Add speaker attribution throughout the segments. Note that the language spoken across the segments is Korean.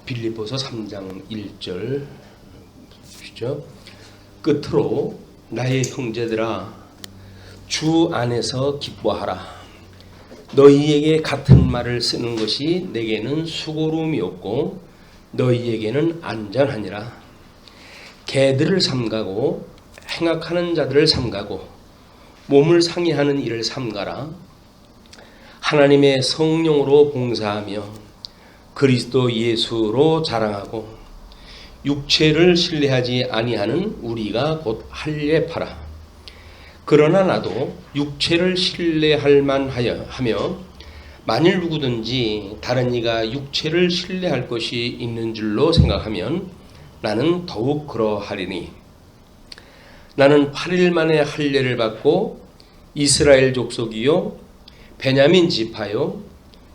Speaker 1: 빌립보서 3장 1절 보시죠. 끝으로 나의 형제들아 주 안에서 기뻐하라. 너희에게 같은 말을 쓰는 것이 내게는 수고로움이 없고 너희에게는 안전하니라. 개들을 삼가고 행악하는 자들을 삼가고 몸을 상해하는 일을 삼가라. 하나님의 성령으로 봉사하며 그리스도 예수로 자랑하고 육체를 신뢰하지 아니하는 우리가 곧 할례파라. 그러나 나도 육체를 신뢰할 만하며 만일 누구든지 다른 이가 육체를 신뢰할 것이 있는 줄로 생각하면 나는 더욱 그러하리니 나는 8일 만에 할례를 받고 이스라엘 족속이요 베냐민 지파요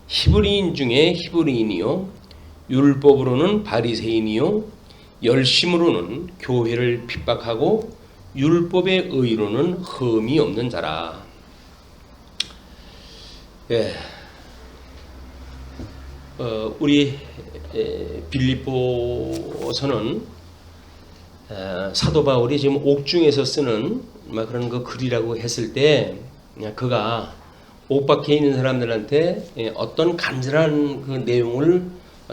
Speaker 1: 히브리인 중에 히브리인이요 율법으로는 바리새인이요 열심으로는 교회를 핍박하고 율법의 의로는 흠이 없는 자라. 우리 빌립보서는 사도 바울이 지금 옥중에서 쓰는 그런 그 글이라고 했을 때 그가 옥 밖에 있는 사람들한테 어떤 간절한 그 내용을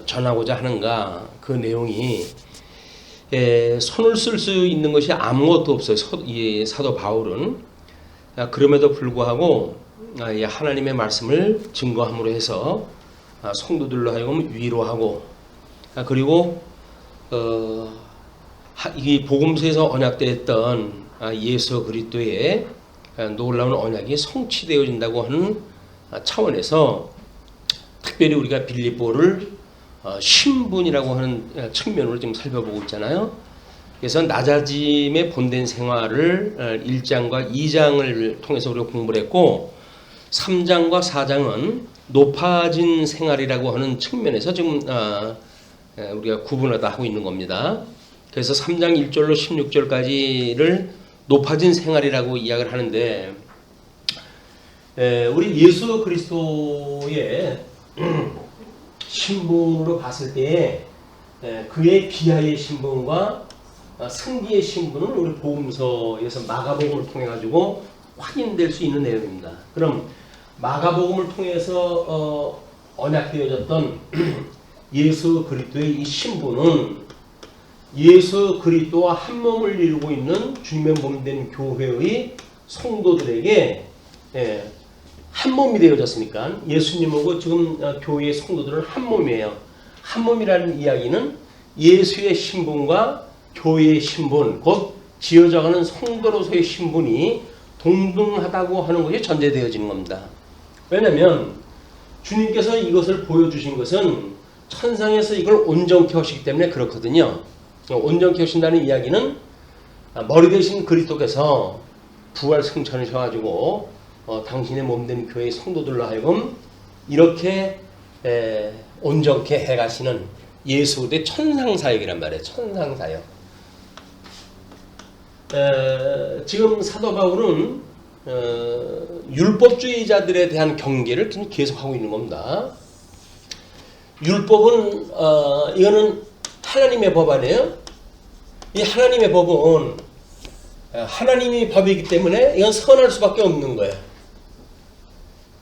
Speaker 1: 전하고자 하는가, 그 내용이 손을 쓸 수 있는 것이 아무것도 없어요. 사도 바울은. 그럼에도 불구하고 하나님의 말씀을 증거함으로 해서 성도들로 하여금 위로하고, 그리고 이 복음서에서 언약되었던 예수 그리스도의 놀라운 언약이 성취되어진다고 하는 차원에서 특별히 우리가 빌립보를 신분이라고 하는 측면으로 지금 살펴보고 있잖아요. 그래서 낮아짐의 본된 생활을 1장과 2장을 통해서 우리가 공부를 했고 3장과 4장은 높아진 생활이라고 하는 측면에서 지금 우리가 구분하다 하고 있는 겁니다. 그래서 3장 1절로 16절까지를 높아진 생활이라고 이야기를 하는데 우리 예수 그리스도의 신분으로 봤을 때 그의 비하의 신분과 승기의 신분은 우리 복음서에서 마가복음을 통해 가지고 확인될 수 있는 내용입니다. 그럼 마가복음을 통해서 언약되어졌던 예수 그리스도의 이 신분은 예수 그리스도와 한 몸을 이루고 있는 주님의 몸된 교회의 성도들에게 한 몸이 되어졌으니까 예수님하고 지금 교회의 성도들은 한 몸이에요. 한 몸이라는 이야기는 예수의 신분과 교회의 신분, 곧 지어져가는 성도로서의 신분이 동등하다고 하는 것이 전제되어지는 겁니다. 왜냐하면 주님께서 이것을 보여주신 것은 천상에서 이걸 온전케 하시기 때문에 그렇거든요. 온전케 하신다는 이야기는 머리 대신 그리스도께서 부활 승천하셔가지고 당신의 몸된 교회의 성도들로 하여금 이렇게 온전케 해가시는 예수 대 천상사역이란 말이에요. 천상사역. 지금 사도 바울은 율법주의자들에 대한 경계를 계속하고 있는 겁니다. 율법은 이거는 하나님의 법 아니에요? 이 하나님의 법은 하나님의 법이기 때문에 이건 선할 수밖에 없는 거예요.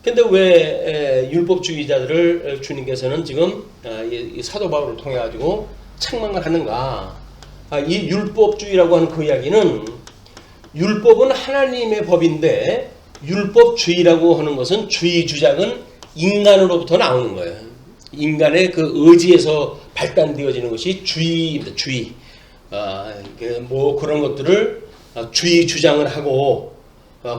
Speaker 1: 근데 왜 율법주의자들을 주님께서는 지금 이 사도 바울을 통해 가지고 책망을 하는가? 이 율법주의라고 하는 그 이야기는 율법은 하나님의 법인데 율법주의라고 하는 것은 주의 주장은 인간으로부터 나오는 거예요. 인간의 그 의지에서 발단되어지는 것이 주의입니다. 주의. 뭐 그런 것들을 주의 주장을 하고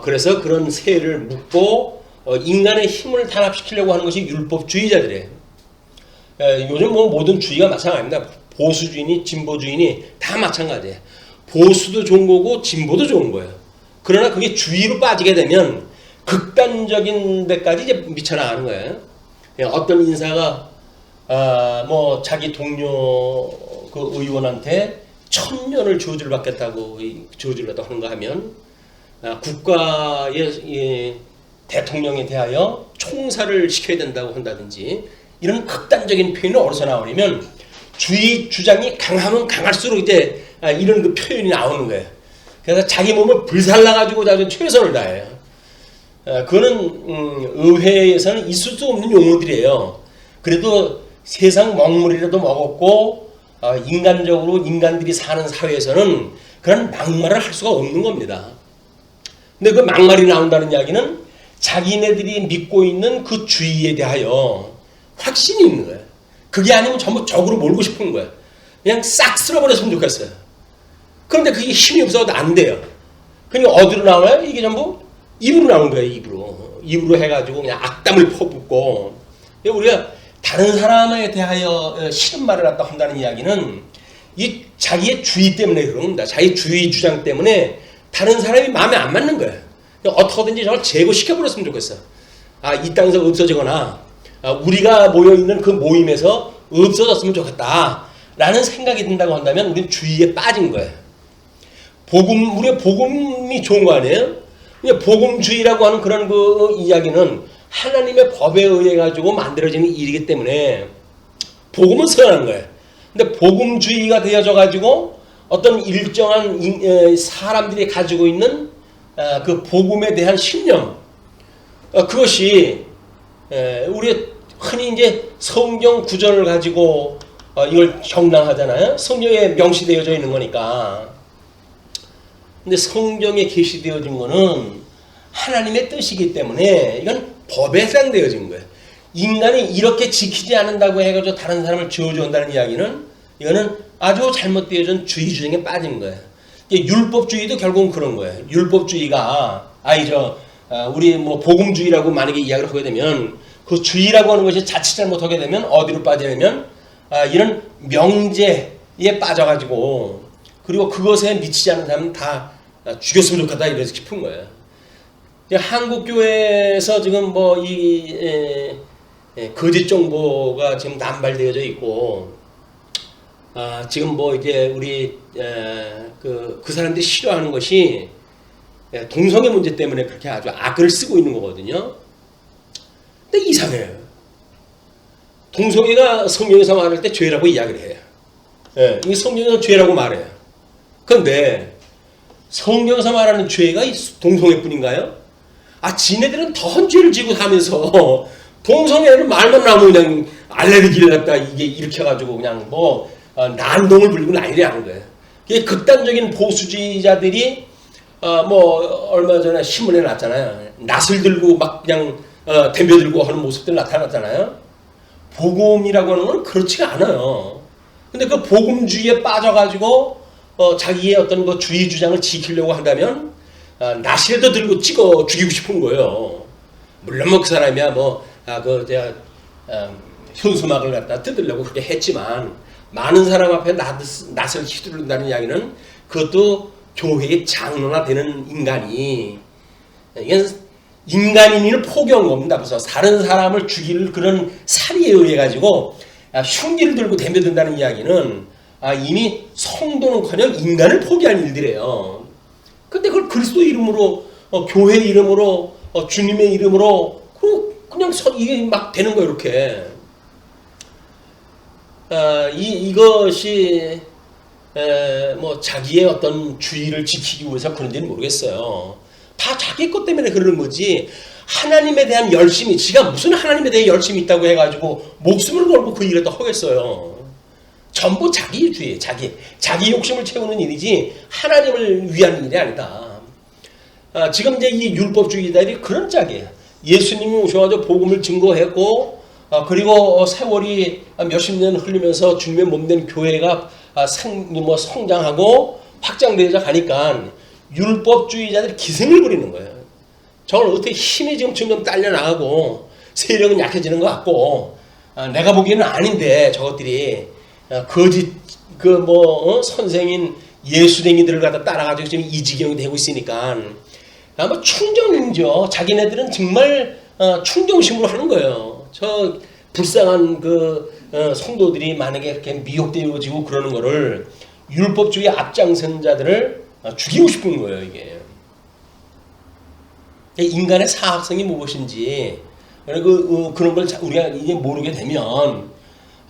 Speaker 1: 그래서 그런 세를 묻고 인간의 힘을 단합시키려고 하는 것이 율법주의자들이에요. 요즘 뭐 모든 주의가 마찬가지입니다. 보수주의니 진보주의니 다 마찬가지예요. 보수도 좋은 거고 진보도 좋은 거예요. 그러나 그게 주의로 빠지게 되면 극단적인 데까지 이제 미쳐나가는 거예요. 어떤 인사가 뭐 자기 동료 그 의원한테 1000년을 저주를 받겠다고 저주를 하는가 하면 국가의 대통령에 대하여 총살을 시켜야 된다고 한다든지 이런 극단적인 표현이 어디서 나오냐면 주의 주장이 강하면 강할수록 이제 이런 그 표현이 나오는 거예요. 그래서 자기 몸을 불살라가지고 자주 최선을 다해요. 그거는 의회에서는 있을 수 없는 용어들이에요. 그래도 세상 먹물이라도 먹었고 인간적으로 인간들이 사는 사회에서는 그런 막말을 할 수가 없는 겁니다. 근데 그 막말이 나온다는 이야기는 자기네들이 믿고 있는 그 주의에 대하여 확신이 있는 거예요. 그게 아니면 전부 적으로 몰고 싶은 거예요. 그냥 싹 쓸어버렸으면 좋겠어요. 그런데 그게 힘이 없어도 안 돼요. 그러니까 어디로 나와요? 이게 전부 입으로 나오는 거예요. 입으로 해가지고 그냥 악담을 퍼붓고. 우리가 다른 사람에 대하여 싫은 말을 갖다 한다는 이야기는 이 자기의 주의 때문에 그런 겁니다. 자기 주의 주장 때문에 다른 사람이 마음에 안 맞는 거예요. 어떻게든지 저걸 제거시켜버렸으면 좋겠어요. 이 땅에서 없어지거나 우리가 모여있는 그 모임에서 없어졌으면 좋겠다 라는 생각이 든다고 한다면 우리는 주의에 빠진 거예요. 우리가 복음이 좋은 거 아니에요? 복음주의라고 하는 그런 그 이야기는 하나님의 법에 의해 가지고 만들어지는 일이기 때문에 복음은 선한 거예요. 근데 복음주의가 되어져 가지고 어떤 일정한 사람들이 가지고 있는 그 복음에 대한 신념, 그것이 우리 흔히 이제 성경 구절을 가지고 이걸 정당하잖아요. 성경에 명시되어져 있는 거니까. 근데 성경에 게시되어진 거는 하나님의 뜻이기 때문에 이건 법에 해당되어진 거예요. 인간이 이렇게 지키지 않는다고 해가지고 다른 사람을 저주한다는 이야기는 이거는 아주 잘못되어진 주의 주장에 빠진 거예요. 율법주의도 결국은 그런 거예요. 율법주의가 우리 뭐 복음주의라고 만약에 이야기를 하게 되면 그 주의라고 하는 것이 자칫 잘못하게 되면 어디로 빠지냐면 이런 명제에 빠져가지고 그리고 그것에 미치지 않는 사람은 다 죽였으면 좋겠다 이래서 싶은 거예요. 한국 교회에서 지금 뭐 거짓 정보가 지금 남발되어져 있고 지금 뭐 이제 우리 그 사람들이 싫어하는 것이 동성애 문제 때문에 그렇게 아주 악을 쓰고 있는 거거든요. 근데 이상해요. 동성애가 성경에서 말할 때 죄라고 이야기를 해요. 이 성경에서 죄라고 말해요. 그런데 성경에서 말하는 죄가 동성애뿐인가요? 지네들은 더한 죄를 지고 사면서 동성애를 말만 나오면 그냥 알레르기를 갖다 이게 일으켜가지고 그냥 뭐 난동을 부리고 난리 나는 거예요. 이게 극단적인 보수주의자들이 뭐 얼마 전에 신문에 났잖아요. 낫을 들고 막 그냥 덤벼들고 하는 모습들 나타났잖아요. 복음이라고 하는 건 그렇지가 않아요. 근데 그 복음주의에 빠져가지고 자기의 어떤 그 주의 주장을 지키려고 한다면 낫이라도 들고 찍어 죽이고 싶은 거예요. 물론 뭐 그 사람이야 현수막을 갖다 뜯으려고 그렇게 했지만 많은 사람 앞에 낫을 휘두른다는 이야기는 그것도 교회의 장로나 되는 인간이 인간인을 포기한 겁니다. 그래서 다른 사람을 죽일 그런 살이에 의해 가지고 흉기를 들고 덤벼든다는 이야기는 이미 성도는커녕 인간을 포기한 일들이에요. 근데 그걸 그리스도 이름으로 교회 이름으로 주님의 이름으로 그냥 이게 막 되는 거예요. 이렇게 이것이 뭐 자기의 어떤 주의를 지키기 위해서 그런지는 모르겠어요. 다 자기 것 때문에 그러는 거지. 하나님에 대한 열심이 지가 무슨 하나님에 대해 열심이 있다고 해가지고 목숨을 걸고 그 일을 또 하겠어요. 전부 자기 주의, 자기 욕심을 채우는 일이지 하나님을 위한 일이 아니다. 지금 이제 이 율법주의자들이 그런 짝이에요. 예수님이 오셔가지고 복음을 증거했고 그리고 세월이 몇십 년 흘리면서 주님의 몸된 교회가 성장하고 확장되어져 가니까 율법주의자들이 기승을 부리는 거예요. 저걸 어떻게 힘이 지금 점점 딸려나가고 세력은 약해지는 것 같고 내가 보기에는 아닌데 저것들이 거짓 선생인 예수쟁이들을 갖다 따라가지고 지금 이 지경이 되고 있으니까 아마 충정이죠. 자기네들은 정말 충정심으로 하는 거예요. 저 불쌍한 성도들이 만약에 이렇게 미혹되어지고 그러는 거를 율법주의 앞장선 자들을 죽이고 싶은 거예요. 이게 인간의 사악성이 무엇인지 그런 걸 우리가 이제 모르게 되면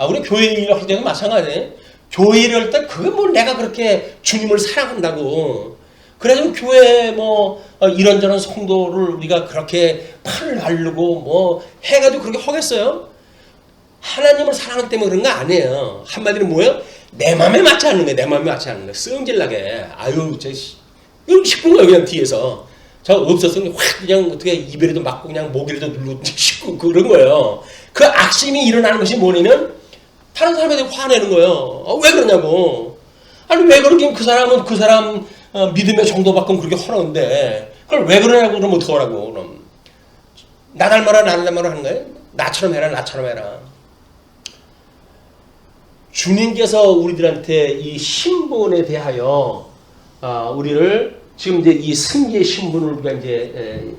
Speaker 1: 우리 교회 일을 할 때도 마찬가지예요. 교회 일을 할 때 그게 뭘 내가 그렇게 주님을 사랑한다고. 그래서 교회 뭐 이런저런 성도를 우리가 그렇게 팔을 바르고 뭐 해가지고 그렇게 하겠어요? 하나님을 사랑하기 때문에 그런 거 아니에요. 한마디로 뭐예요? 내 맘에 맞지 않는 거예요. 내 맘에 맞지 않는 거예요. 씀질나게. 아유, 이러고 싶은 거예요. 그냥 뒤에서. 저 없었으면 확 그냥 어떻게 입에라도 맞고 그냥 목에라도 누르고 싶고 그런 거예요. 그 악심이 일어나는 것이 뭐냐면 다른 사람한테 화내는 거예요. 왜 그러냐고. 아니 왜 그렇게 그 사람은 그 사람 믿음의 정도밖에 그렇게 하는데 그걸 왜 그러냐고 그러면 어떡하라고 그럼. 나 닮아라 나 닮아라 하는 거예요. 나처럼 해라 나처럼 해라. 주님께서 우리들한테 이 신분에 대하여 우리를 지금 이제 이 승리의 신분을 우리가 이제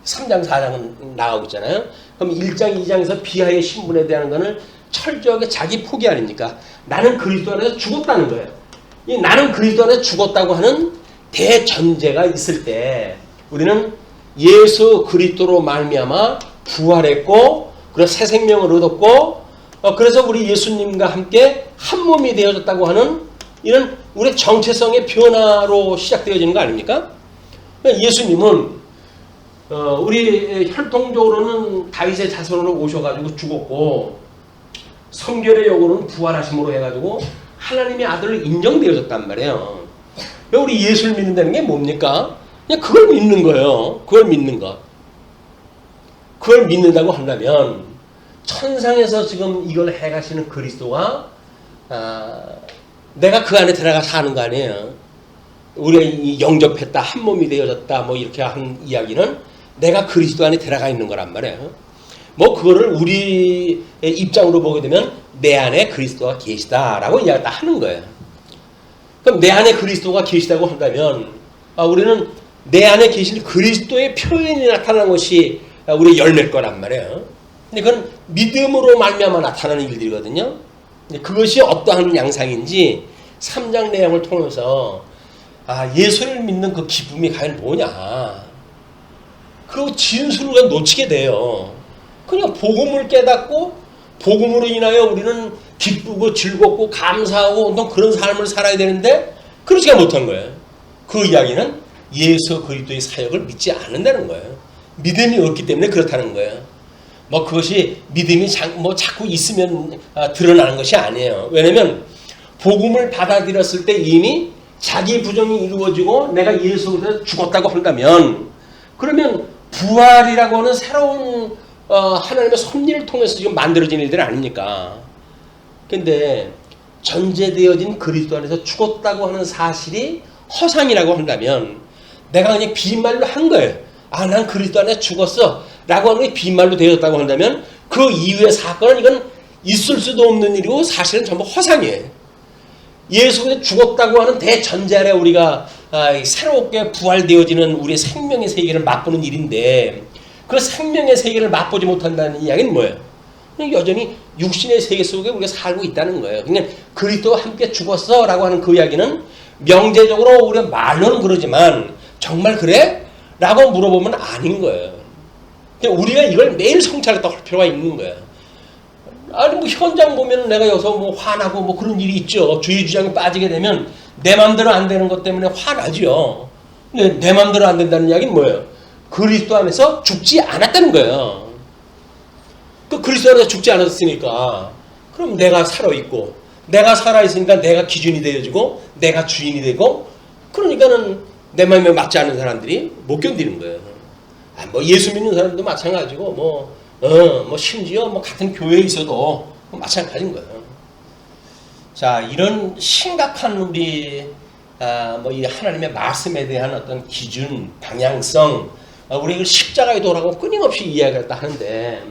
Speaker 1: 3장 4장은 나가고 있잖아요. 그럼 1장 2장에서 비하의 신분에 대한 거는 철저하게 자기 포기 아닙니까? 나는 그리스도 안에서 죽었다는 거예요. 이 나는 그리스도 안에서 죽었다고 하는 대전제가 있을 때 우리는 예수 그리스도로 말미암아 부활했고 그래서 새 생명을 얻었고 그래서 우리 예수님과 함께 한 몸이 되어졌다고 하는 이런 우리 정체성의 변화로 시작되어지는 거 아닙니까? 예수님은 우리 혈통적으로는 다윗의 자손으로 오셔가지고 죽었고 성결의 역으로는 부활하심으로 해가지고 하나님의 아들로 인정되어졌단 말이에요. 우리 예수를 믿는다는 게 뭡니까? 그냥 그걸 믿는 거예요. 그걸 믿는 것. 그걸 믿는다고 한다면 천상에서 지금 이걸 해가시는 그리스도가 내가 그 안에 들어가 사는 거 아니에요. 우리가 영접했다, 한 몸이 되어졌다, 뭐 이렇게 한 이야기는 내가 그리스도 안에 들어가 있는 거란 말이에요. 뭐 그거를 우리 입장으로 보게 되면 내 안에 그리스도가 계시다라고 이야기를 하는 거예요. 그럼 내 안에 그리스도가 계시다고 한다면 우리는 내 안에 계신 그리스도의 표현이 나타나는 것이 우리의 열매일 거란 말이에요. 근데 그건 믿음으로 말미암아 나타나는 일들이거든요. 그것이 어떠한 양상인지 3장 내용을 통해서 예수를 믿는 그 기쁨이 과연 뭐냐. 그 진술을 놓치게 돼요. 그냥 복음을 깨닫고 복음으로 인하여 우리는 기쁘고 즐겁고 감사하고 어떤 그런 삶을 살아야 되는데 그러지가 못한 거예요. 그 이야기는 예수 그리스도의 사역을 믿지 않는다는 거예요. 믿음이 없기 때문에 그렇다는 거예요. 뭐 그것이 믿음이 자꾸 있으면 드러나는 것이 아니에요. 왜냐면 복음을 받아들였을 때 이미 자기 부정이 이루어지고 내가 예수 그리스도에 죽었다고 한다면 그러면 부활이라고 하는 새로운 하나님의 섭리를 통해서 지금 만들어진 일들 아닙니까? 근데 전제되어진 그리스도 안에서 죽었다고 하는 사실이 허상이라고 한다면 내가 그냥 빈말로 한 거예요. 난 그리스도 안에 죽었어 라고 하는 게 빈말로 되었다고 한다면 그 이후의 사건은 이건 있을 수도 없는 일이고 사실은 전부 허상이에요. 예수 그리스도 죽었다고 하는 대전제 아래 우리가 새롭게 부활되어지는 우리의 생명의 세계를 맛보는 일인데 그 생명의 세계를 맛보지 못한다는 이야기는 뭐예요? 여전히 육신의 세계 속에 우리가 살고 있다는 거예요. 그냥 그리스도와 함께 죽었어 라고 하는 그 이야기는 명제적으로 우리가 말로는 그러지만 정말 그래? 라고 물어보면 아닌 거예요. 우리가 이걸 매일 성찰했다 할 필요가 있는 거예요. 아니 뭐 현장 보면 내가 여기서 뭐 화나고 뭐 그런 일이 있죠. 주의 주장에 빠지게 되면 내 맘대로 안 되는 것 때문에 화나죠. 근데 내 맘대로 안 된다는 이야기는 뭐예요? 그리스도 안에서 죽지 않았다는 거예요. 그 그리스도 안에서 죽지 않았으니까 그럼 내가 살아있고 내가 살아있으니까 내가 기준이 되어지고 내가 주인이 되고 그러니까는 내 마음에 맞지 않는 사람들이 못 견디는 거예요. 뭐 예수 믿는 사람도 마찬가지고 뭐 심지어 뭐 같은 교회에 있어도 마찬가지인 거예요. 자, 이런 심각한 우리 뭐 이 하나님의 말씀에 대한 어떤 기준, 방향성, 우리 십자가의 도라고 끊임없이 이야기를 하는데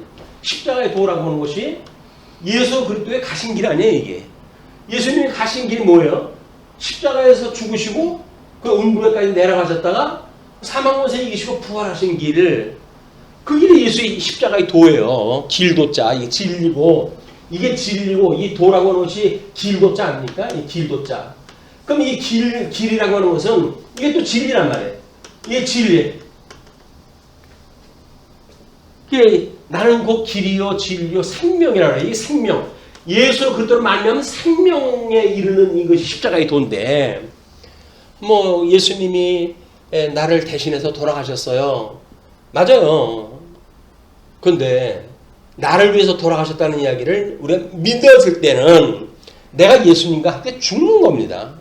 Speaker 1: 십자가의 도라고 하는 것이 예수 그리스도의 가신 길 아니에요, 이게. 예수님이 가신 길이 뭐예요? 십자가에서 죽으시고 그 음부에까지 내려가셨다가 사망권세 이기시고 부활하신 길을 그 길이 예수의 십자가의 도예요. 길도자, 이게 진리고 이게 진리고 이 도라고 하는 것이 길도자 아닙니까? 이 길도자. 그럼 이 길이라고 하는 것은 이게 또 진리란 말이에요. 이게 진리. 나는 곧 길이요 진리요 생명이라 그래요. 이 생명. 예수 그리스도로 말미암아 생명에 이르는 이것이 십자가의 도인데 뭐 예수님이 나를 대신해서 돌아가셨어요. 맞아요. 근데 나를 위해서 돌아가셨다는 이야기를 우리가 믿었을 때는 내가 예수님과 함께 죽는 겁니다.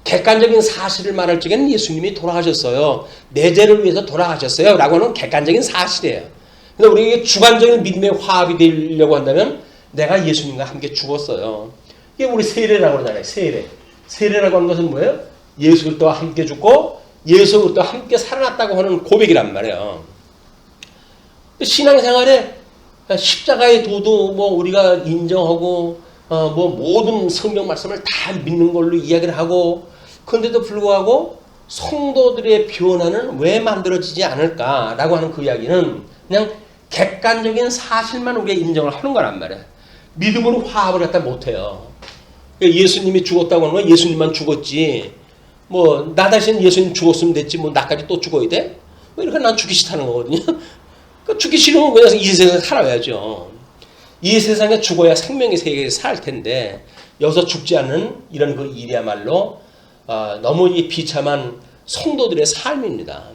Speaker 1: 객관적인 사실을 말할 적에는 예수님이 돌아가셨어요. 내 죄를 위해서 돌아가셨어요. 라고 하는 객관적인 사실이에요. 근데 우리에게 주관적인 믿음의 화합이 되려고 한다면 내가 예수님과 함께 죽었어요. 이게 우리 세례라고 그러잖아요. 세례. 세례라고 하는 것은 뭐예요? 예수 그리스도와 함께 죽고 예수 그리스도와 함께 살아났다고 하는 고백이란 말이에요. 신앙생활에 십자가의 도도 뭐 우리가 인정하고 뭐 모든 성경 말씀을 다 믿는 걸로 이야기를 하고 그런데도 불구하고 성도들의 변화는 왜 만들어지지 않을까라고 하는 그 이야기는 그냥 객관적인 사실만 우리가 인정을 하는 거란 말이에요. 믿음으로 화합을 갖다 못해요. 예수님이 죽었다고 하는 건 예수님만 죽었지 뭐 나 대신 예수님 죽었으면 됐지 뭐 나까지 또 죽어야 돼? 뭐 이렇게 난 죽기 싫다는 거거든요. 죽기 싫으면 그냥 이 세상에 살아야죠. 이 세상에 죽어야 생명의 세계에서 살 텐데 여기서 죽지 않는 이런 그 일이야말로 너무 이 비참한 성도들의 삶입니다.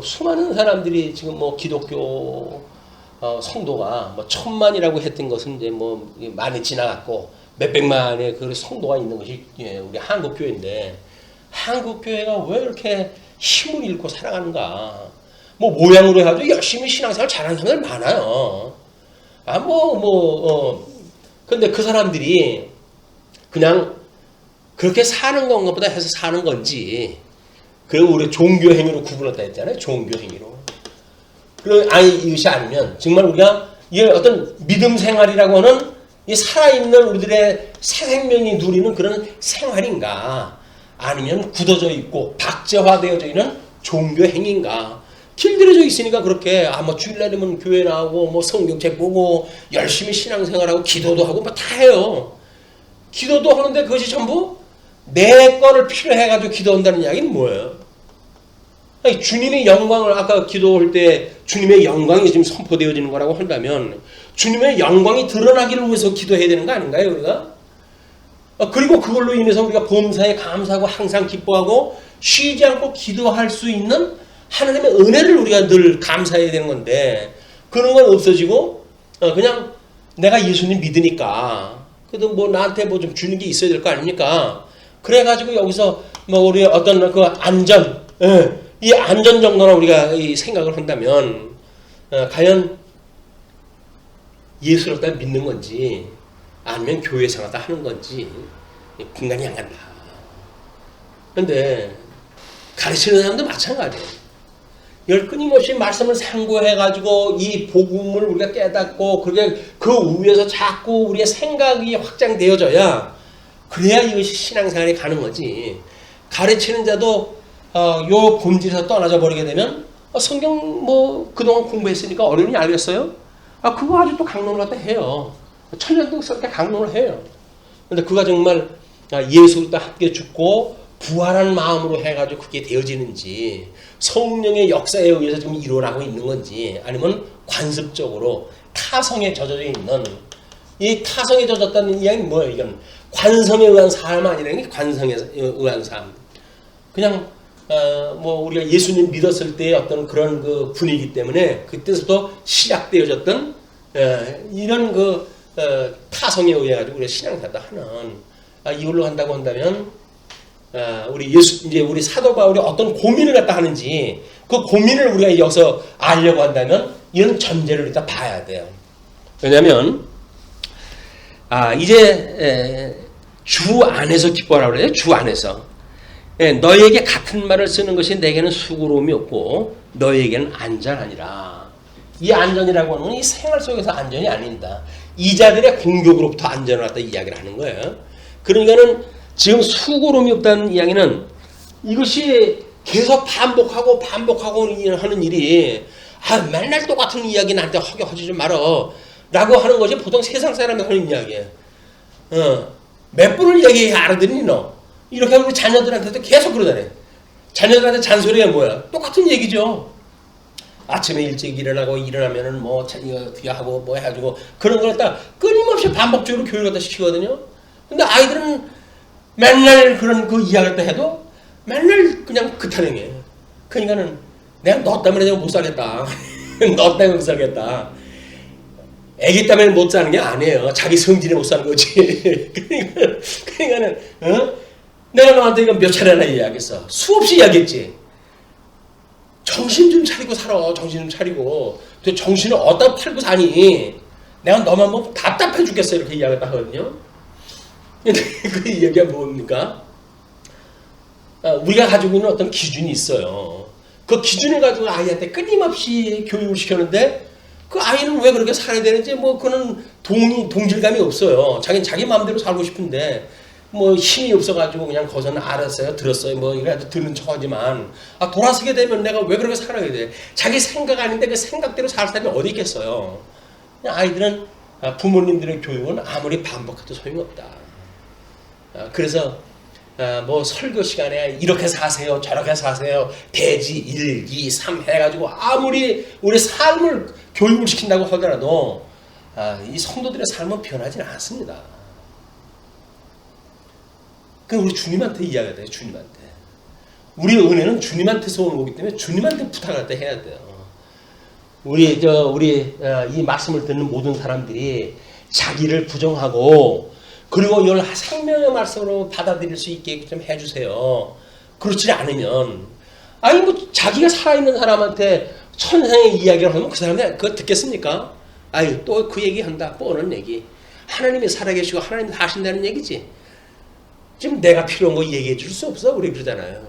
Speaker 1: 수많은 사람들이 지금 뭐 기독교 성도가 뭐 1000만이라고 했던 것은 이제 뭐 많이 지나갔고 몇백만의 그 성도가 있는 것이 우리 한국 교회인데 한국 교회가 왜 이렇게 힘을 잃고 살아가는가? 뭐 모양으로 해가지고 열심히 신앙생활 잘하는 사람들 많아요. 근데 그 사람들이 그냥 그렇게 사는 건가 보다 해서 사는 건지, 그리고 우리 종교 행위로 구분했다 했잖아요. 종교 행위로. 그리고 이것이 아니면 정말 우리가 이 어떤 믿음 생활이라고 하는 이 살아있는 우리들의 새 생명이 누리는 그런 생활인가, 아니면 굳어져 있고 박제화되어져 있는 종교 행위인가. 길들여져 있으니까 그렇게 뭐 주일날이면 교회 나오고 뭐 성경책 보고 열심히 신앙생활하고 기도도 하고 뭐 다 해요. 기도도 하는데 그것이 전부 내 거를 필요해가지고 기도한다는 이야기는 뭐예요? 아니, 주님의 영광을 아까 기도할 때 주님의 영광이 지금 선포되어지는 거라고 한다면 주님의 영광이 드러나기를 위해서 기도해야 되는 거 아닌가요, 우리가? 그리고 그걸로 인해서 우리가 범사에 감사하고 항상 기뻐하고 쉬지 않고 기도할 수 있는 하나님의 은혜를 우리가 늘 감사해야 되는 건데, 그런 건 없어지고 그냥 내가 예수님 믿으니까 그래도 뭐 나한테 뭐 좀 주는 게 있어야 될 거 아닙니까? 그래가지고 여기서 뭐 우리 어떤 그 안전, 이 안전 정도나 우리가 이 생각을 한다면 과연 예수를 다 믿는 건지 아니면 교회 생활을 하는 건지 분간이 안 간다. 그런데 가르치는 사람도 마찬가지예요. 열 끊임없이 말씀을 상고해가지고 이 복음을 우리가 깨닫고 그 위에서 자꾸 우리의 생각이 확장되어져야 그래야 이것이 신앙생활이 가는 거지. 가르치는 자도 요 본질에서 떠나져 버리게 되면 성경 뭐 그동안 공부했으니까 어른이 알겠어요? 그거 가지고 또 강론을 갖다 해요. 천년동스럽게 강론을 해요. 근데 그가 정말 예수와 함께 죽고 부활한 마음으로 해가지고 그게 되어지는지, 성령의 역사에 의해서 지금 일어나고 있는 건지, 아니면 관습적으로 타성에 젖어져 있는, 이 타성에 젖었다는 이야기는 뭐예요? 이건 관성에 의한 삶 아니라는 게 관성에 의한 삶. 그냥 뭐 우리가 예수님 믿었을 때의 어떤 그런 그 분위기 때문에 그때부터 시작되어졌던 이런 그 타성에 의해 가지고 우리가 신앙사다 하는, 이걸로 한다고 한다면 우리 사도 바울이 어떤 고민을 갖다 하는지, 그 고민을 우리가 여기서 알려고 한다면 이런 전제를 일단 봐야 돼요. 왜냐하면 이제 주 안에서 기뻐하라고 그래요. 주 안에서. 너에게 같은 말을 쓰는 것이 내게는 수고로움이 없고 너에게는 안전하니라. 이 안전이라고 하는 건 이 생활 속에서 안전이 아닙니다. 이자들의 공격으로부터 안전을 갖다 이야기를 하는 거예요. 그러니까는 지금 수고로움이 없다는 이야기는 이것이 계속 반복하고 하는 일이 맨날 똑같은 이야기 나한테 하지 좀 말어 라고 하는 것이 보통 세상 사람이 하는 이야기예요. 몇 번을 얘기해야 알아들으니 너. 이렇게 하고 우리 자녀들한테도 계속 그러잖아요. 자녀들한테 잔소리가 뭐야? 똑같은 얘기죠. 아침에 일찍 일어나면은 뭐 이거 어떻게 하고 뭐 해가지고 그런 걸 갖다 끊임없이 반복적으로 교육을 갖다 시키거든요. 근데 아이들은 맨날 그런 그 이야기를 갖다 해도 맨날 그냥 그 타령해. 그러니까는 내가 너 때문에 내가 못 살겠다. 너 때문에 못 살겠다. 애기 때문에 못 사는 게 아니에요. 자기 성질에 못 사는 거지. 그러니까는 내가 너한테 이거 몇 차례나 이야기했어. 수없이 이야기했지. 정신 좀 차리고 살아. 정신 좀 차리고. 또 정신을 어디다 팔고 사니? 내가 너만 보면 답답해 죽겠어. 이렇게 이야기를 하거든요. 근데 그 이야기가 뭡니까? 우리가 가지고 있는 어떤 기준이 있어요. 그 기준을 가지고 아이한테 끊임없이 교육을 시켰는데 그 아이는 왜 그렇게 살아야 되는지 뭐 그는 동질감이 없어요. 자기는 자기 마음대로 살고 싶은데 뭐 힘이 없어가지고 그냥 거기서는 알았어요, 들었어요, 뭐 이래도 듣는 척하지만 돌아서게 되면 내가 왜 그렇게 살아야 돼? 자기 생각 아닌데 그 생각대로 살 사람이 어디 있겠어요? 아이들은 부모님들의 교육은 아무리 반복해도 소용이 없다. 그래서 뭐 설교 시간에 이렇게 사세요, 저렇게 사세요, 대지 1, 2, 3 해가지고 아무리 우리 삶을 교육을 시킨다고 하더라도 이 성도들의 삶은 변하지는 않습니다. 그 우리 주님한테 이야기해야 돼요. 주님한테. 우리 은혜는 주님한테서 오는 거기 때문에 주님한테 부탁할 때 해야 돼요. 우리 이 말씀을 듣는 모든 사람들이 자기를 부정하고 그리고 이걸 생명의 말씀으로 받아들일 수 있게 좀 해주세요. 그렇지 않으면 뭐 자기가 살아있는 사람한테 천상의 이야기를 하면 그 사람이 그거 듣겠습니까? 또 그 얘기 한다. 뻔한 얘기. 하나님이 살아계시고 하나님이 하신다는 얘기지. 지금 내가 필요한 거 얘기해 줄 수 없어. 우리 그러잖아요.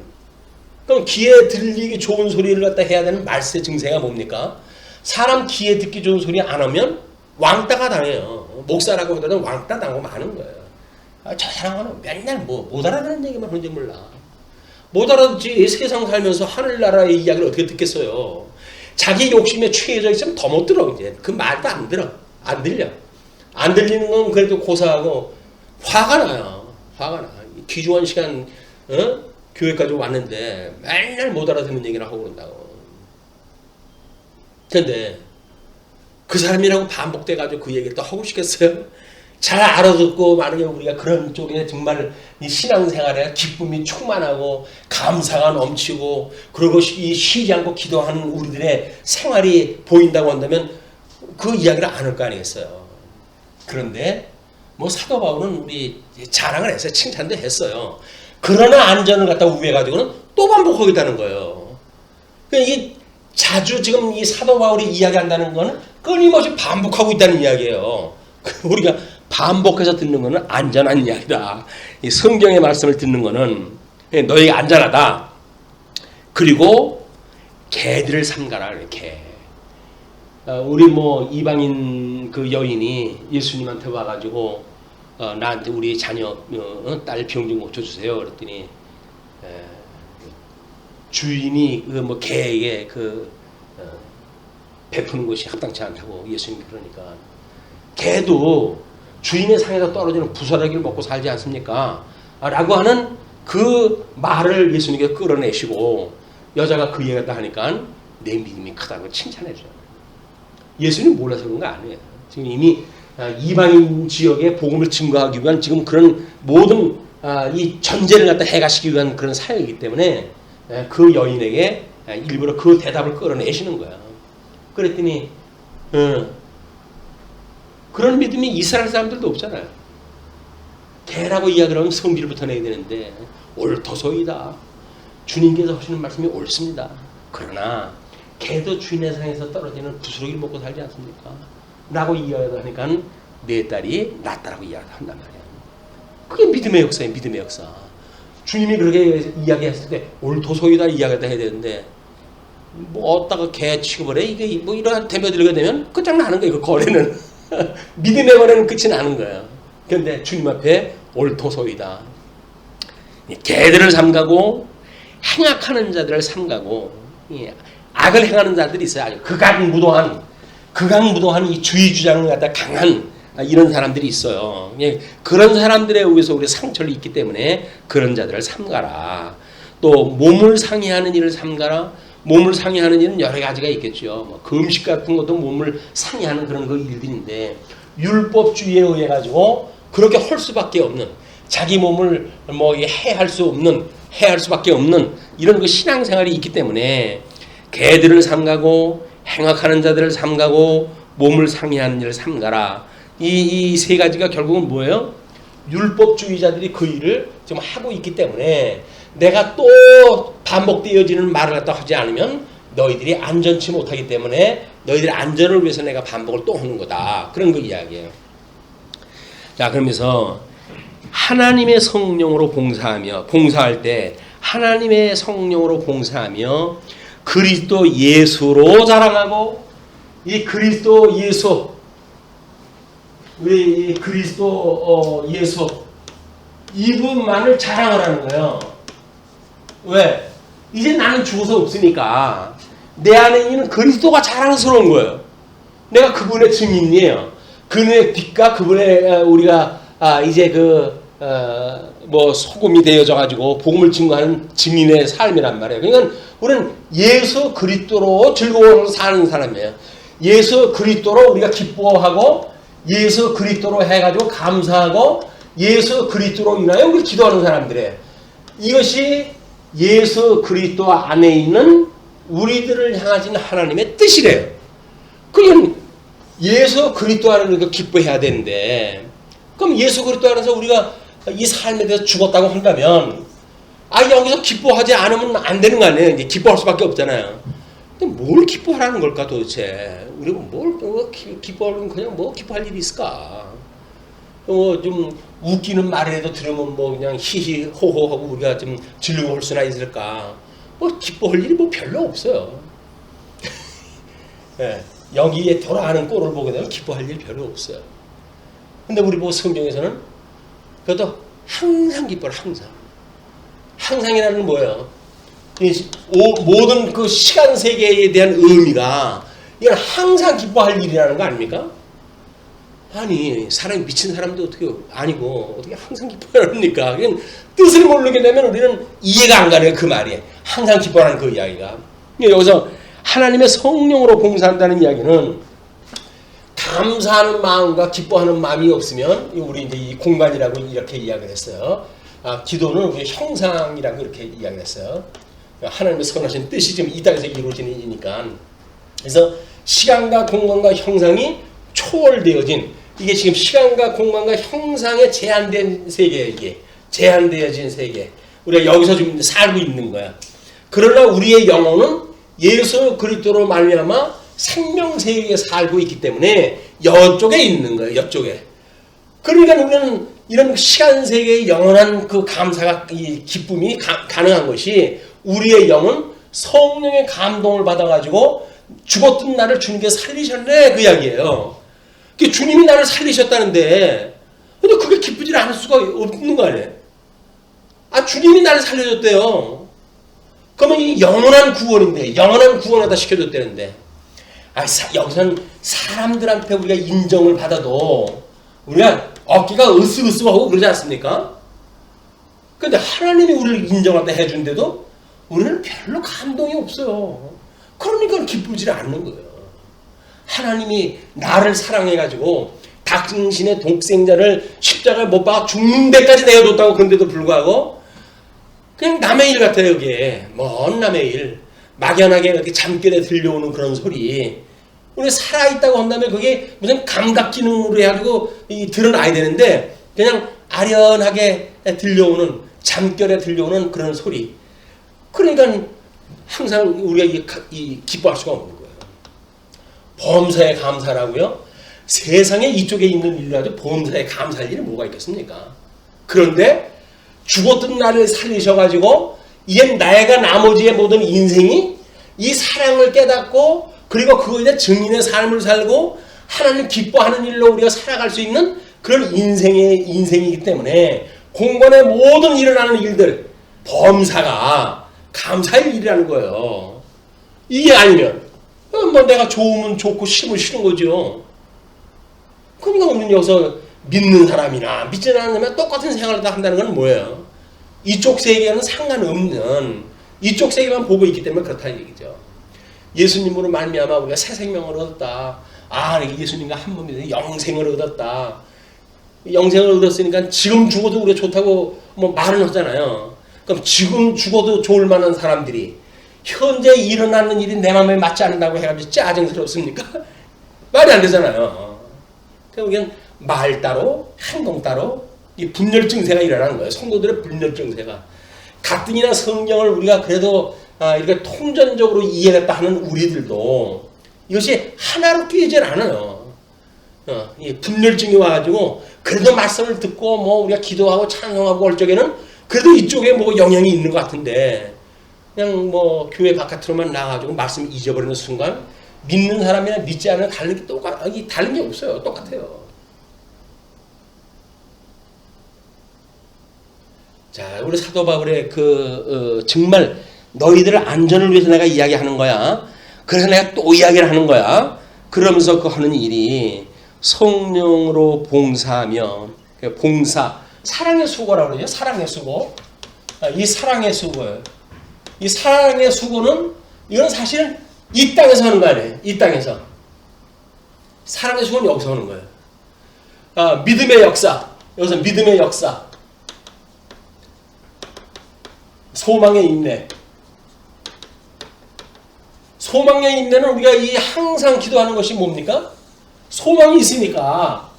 Speaker 1: 그럼 귀에 들리기 좋은 소리를 갖다 해야 되는 말세의 증세가 뭡니까? 사람 귀에 듣기 좋은 소리 안 하면 왕따가 당해요. 목사라고 하더라도 왕따 당하고 마는 거예요. 저 사람은 맨날 못 알아듣는 얘기만 하는지 몰라. 못 알아듣지. 세상 살면서 하늘나라의 이야기를 어떻게 듣겠어요. 자기 욕심에 취해져 있으면 더 못 들어. 이제 그 말도 안 들어. 안 들려. 안 들리는 건 그래도 고사하고 화가 나요. 화가 나. 귀중한 시간 교회까지 왔는데 맨날 못 알아듣는 얘기를 하고 그런다고. 근데 그 사람이라고 반복돼가지고 그 얘기를 또 하고 싶겠어요? 잘 알아듣고 만약에 우리가 그런 쪽에 정말 이 신앙생활에 기쁨이 충만하고 감사가 넘치고 그리고 쉬지 않고 기도하는 우리들의 생활이 보인다고 한다면 그 이야기를 안 할 거 아니겠어요? 그런데 뭐 사도 바울은 우리 자랑을 했어요. 칭찬도 했어요. 그러나 안전을 갖다 우회해가지고는 또 반복하겠다는 거예요. 그러니까 이게 자주 지금 이 사도 바울이 이야기한다는 거는 끊임없이 반복하고 있다는 이야기예요. 우리가 반복해서 듣는 거는 안전한 이야기다. 이 성경의 말씀을 듣는 거는 너에게 안전하다. 그리고 개들을 삼가라. 개. 우리 뭐 이방인 그 여인이 예수님한테 와가지고 나한테 우리 자녀 딸 병 좀 고쳐주세요. 그랬더니 주인이 그 뭐 개에게 베푸는 것이 합당치 않다고 예수님이 그러니까 개도 주인의 상에서 떨어지는 부스러기를 먹고 살지 않습니까? 라고 하는 그 말을 예수님께 끌어내시고 여자가 그 얘기를 하니까 내 믿음이 크다고 칭찬해줘요. 예수님 몰라서 그런 거 아니에요. 지금 이미 이방인 지역에 복음을 증거하기 위한 지금 그런 모든 이 전제를 갖다 해가시기 위한 그런 사역이기 때문에 그 여인에게 일부러 그 대답을 끌어내시는 거야. 그랬더니 그런 믿음이 이스라엘 사람들도 없잖아요. 개라고 이야기를 하면 성질부터 내야 되는데 옳도소이다. 주님께서 하시는 말씀이 옳습니다. 그러나 개도 주인의 상에서 떨어지는 부스러기를 먹고 살지 않습니까? 라고 이야기하니까 내 딸이 낫다라고 이야기한단 말이야. 그게 믿음의 역사예요. 믿음의 역사. 주님이 그렇게 이야기했을 때 옳도소이다 이야기를 해야 되는데 뭐 어디다가 개 취급을 해? 이게 뭐 이런 대표들게 되면 끝장나는 거예요. 그 거래는. 믿음의 거래는 끝이 나는 거예요. 그런데 주님 앞에 옳도소이다. 개들을 삼가고 행악하는 자들을 삼가고 악을 행하는 자들이 있어요. 아주 극악무도한 이 주의 주장을 갖다 강한 이런 사람들이 있어요. 그런 사람들에 의해서 우리 상처를 입기 때문에 그런 자들을 삼가라. 또 몸을 상해하는 일을 삼가라. 몸을 상해하는 일은 여러 가지가 있겠죠. 뭐 금식 같은 것도 몸을 상해하는 그런 그 일들인데 율법주의에 의해 가지고 그렇게 할 수밖에 없는 자기 몸을 뭐 해할 수밖에 없는 이런 그 신앙생활이 있기 때문에 개들을 삼가고 행악하는 자들을 삼가고 몸을 상해하는 일을 삼가라. 이 세 가지가 결국은 뭐예요? 율법주의자들이 그 일을 지금 하고 있기 때문에 내가 또 반복되어지는 말을 갖다 하지 않으면 너희들이 안전치 못하기 때문에 너희들의 안전을 위해서 내가 반복을 또 하는 거다. 그런 거 이야기예요. 자, 그러면서 하나님의 성령으로 봉사할 때 하나님의 성령으로 봉사하며 그리스도 예수로 자랑하고 이 그리스도 예수 우리 그리스도 예수 이분만을 자랑하라는 거예요. 왜? 이제 나는 죽어서 없으니까 내 안에 있는 그리스도가 자랑스러운 거예요. 내가 그분의 증인이에요. 그분의 빛과 그분의 우리가 이제 뭐 소금이 되어져 가지고 복음을 증거하는 증인의 삶이란 말이에요. 그러니까 우리는 예수 그리스도로 즐거워서 사는 사람이에요. 예수 그리스도로 우리가 기뻐하고 예수 그리스도로 해가지고 감사하고 예수 그리스도로 인하여 우리 기도하는 사람들이에요. 이것이 예수 그리스도 안에 있는 우리들을 향하신 하나님의 뜻이래요. 그냥 예수 그리스도 안에 우리가 기뻐해야 되는데 그럼 예수 그리스도 안에서 우리가 이 삶에 대해서 죽었다고 한다면 여기서 기뻐하지 않으면 안 되는 거 아니에요. 이제 기뻐할 수밖에 없잖아요. 근데 뭘 기뻐하라는 걸까 도대체? 우리가 뭘 기뻐하면 그냥 뭐 기뻐할 일이 있을까? 좀 웃기는 말이라도 들으면 뭐 그냥 히히 호호하고 우리가 좀 즐거울 수나 있을까? 뭐 기뻐할 일이 뭐 별로 없어요. 네, 여기에 돌아가는 꼴을 보게 되면 기뻐할 일 별로 없어요. 근데 우리 뭐 성경에서는 그래도 항상 기뻐라 항상. 항상이라는 건 뭐예요? 모든 그 시간 세계에 대한 의미가 이건 항상 기뻐할 일이라는 거 아닙니까? 아니 사람이 미친 사람도 어떻게 아니고 어떻게 항상 기뻐합니까? 그냥 뜻을 모르게 되면 우리는 이해가 안 가네요. 그 말이 항상 기뻐하는 그 이야기가. 여기서 하나님의 성령으로 봉사한다는 이야기는 감사하는 마음과 기뻐하는 마음이 없으면 우리 이제 이 공간이라고 이렇게 이야기를 했어요. 기도는 우리 형상이라고 이렇게 이야기를 했어요. 하나님의 선하신 뜻이 지금 이 땅에서 이루어지는 일이니까. 그래서 시간과 공간과 형상이 초월되어진 이게 지금 시간과 공간과 형상에 제한된 세계예요. 이게 제한되어진 세계. 우리가 여기서 지금 살고 있는 거야. 그러나 우리의 영혼은 예수 그리스도로 말미암아 생명 세계에 살고 있기 때문에 이쪽에 있는 거예요. 이쪽에. 그러니까 우리는 이런 시간 세계의 영원한 그 감사가 이 기쁨이 가능한 것이 우리의 영은 성령의 감동을 받아가지고 죽었던 나를 주님께서 살리셨네 그 이야기예요. 주님이 나를 살리셨다는데 근데 그게 기쁘지 않을 수가 없는 거 아니에요. 주님이 나를 살려줬대요. 그러면 이 영원한 구원인데 영원한 구원하다 시켜줬다는데 여기서는 사람들한테 우리가 인정을 받아도 우리가 어깨가 으쓱으쓱하고 그러지 않습니까? 근데 하나님이 우리를 인정하다 해준데도 우리는 별로 감동이 없어요. 그러니까 기쁘지 않는 거예요. 하나님이 나를 사랑해가지고 당신의 독생자를 십자가에 못 박아 죽는 데까지 내어줬다고 그런데도 불구하고 그냥 남의 일 같아요. 이게 먼 남의 일 막연하게 이렇게 잠결에 들려오는 그런 소리 우리 살아있다고 한다면 그게 무슨 감각기능으로 해가지고 드러나야 되는데 그냥 아련하게 들려오는 잠결에 들려오는 그런 소리 그러니까 항상 우리가 기뻐할 수가 없는 거예요. 범사에 감사라고요? 세상에 이쪽에 있는 일을 가지고 범사에 감사할 일이 뭐가 있겠습니까? 그런데 죽었던 나를 살리셔가지고 이제 나의가 나머지의 모든 인생이 이 사랑을 깨닫고 그리고 그거에 대한 증인의 삶을 살고 하나님 기뻐하는 일로 우리가 살아갈 수 있는 그런 인생이기 때문에 공간의 모든 일어나는 일들 범사가 감사의 일이라는 거예요. 이게 아니면 뭐 내가 좋으면 좋고 싫으면 싫은 거죠. 그러니까 우리는 여기서 믿는 사람이나 믿지 않는 사람이나 똑같은 생활을 다 한다는 건 뭐예요? 이쪽 세계에는 상관없는 이쪽 세계만 보고 있기 때문에 그렇다는 얘기죠. 예수님으로 말미암아 우리가 새 생명을 얻었다. 아, 예수님과 한 몸이 영생을 얻었다. 영생을 얻었으니까 지금 죽어도 우리가 좋다고 뭐 말은 하잖아요. 그럼 지금 죽어도 좋을 만한 사람들이 현재 일어나는 일이 내 마음에 맞지 않는다고 해가지고 짜증스럽습니까? 말이 안 되잖아요. 그냥 말 따로 행동 따로 이 분열 증세가 일어나는 거예요. 성도들의 분열 증세가. 가뜩이나 성경을 우리가 그래도 이렇게 통전적으로 이해했다 하는 우리들도 이것이 하나로 끼이질 않아요. 이 분열증이 와가지고 그래도 말씀을 듣고 뭐 우리가 기도하고 찬송하고 할 적에는 그래도 이쪽에 뭐 영향이 있는 것 같은데 그냥 뭐 교회 바깥으로만 나가가지고 말씀 잊어버리는 순간 믿는 사람이나 믿지 않는 다른 게 다른 게 없어요. 똑같아요. 자, 우리 사도 바울의 정말 너희들의 안전을 위해서 내가 이야기하는 거야. 그래서 내가 또 이야기를 하는 거야. 그러면서 그 하는 일이 성령으로 봉사하며 봉사, 사랑의 수고라고 그러죠. 사랑의 수고. 이 사랑의 수고예요. 이 사랑의 수고는 이건 사실은 이 땅에서 하는 거 아니에요. 이 땅에서. 사랑의 수고는 여기서 하는 거예요. 믿음의 역사. 여기서 믿음의 역사. 소망의 인내. 소망의 인내는 우리가 이 항상 기도하는 것이 뭡니까? 소망이 있으니까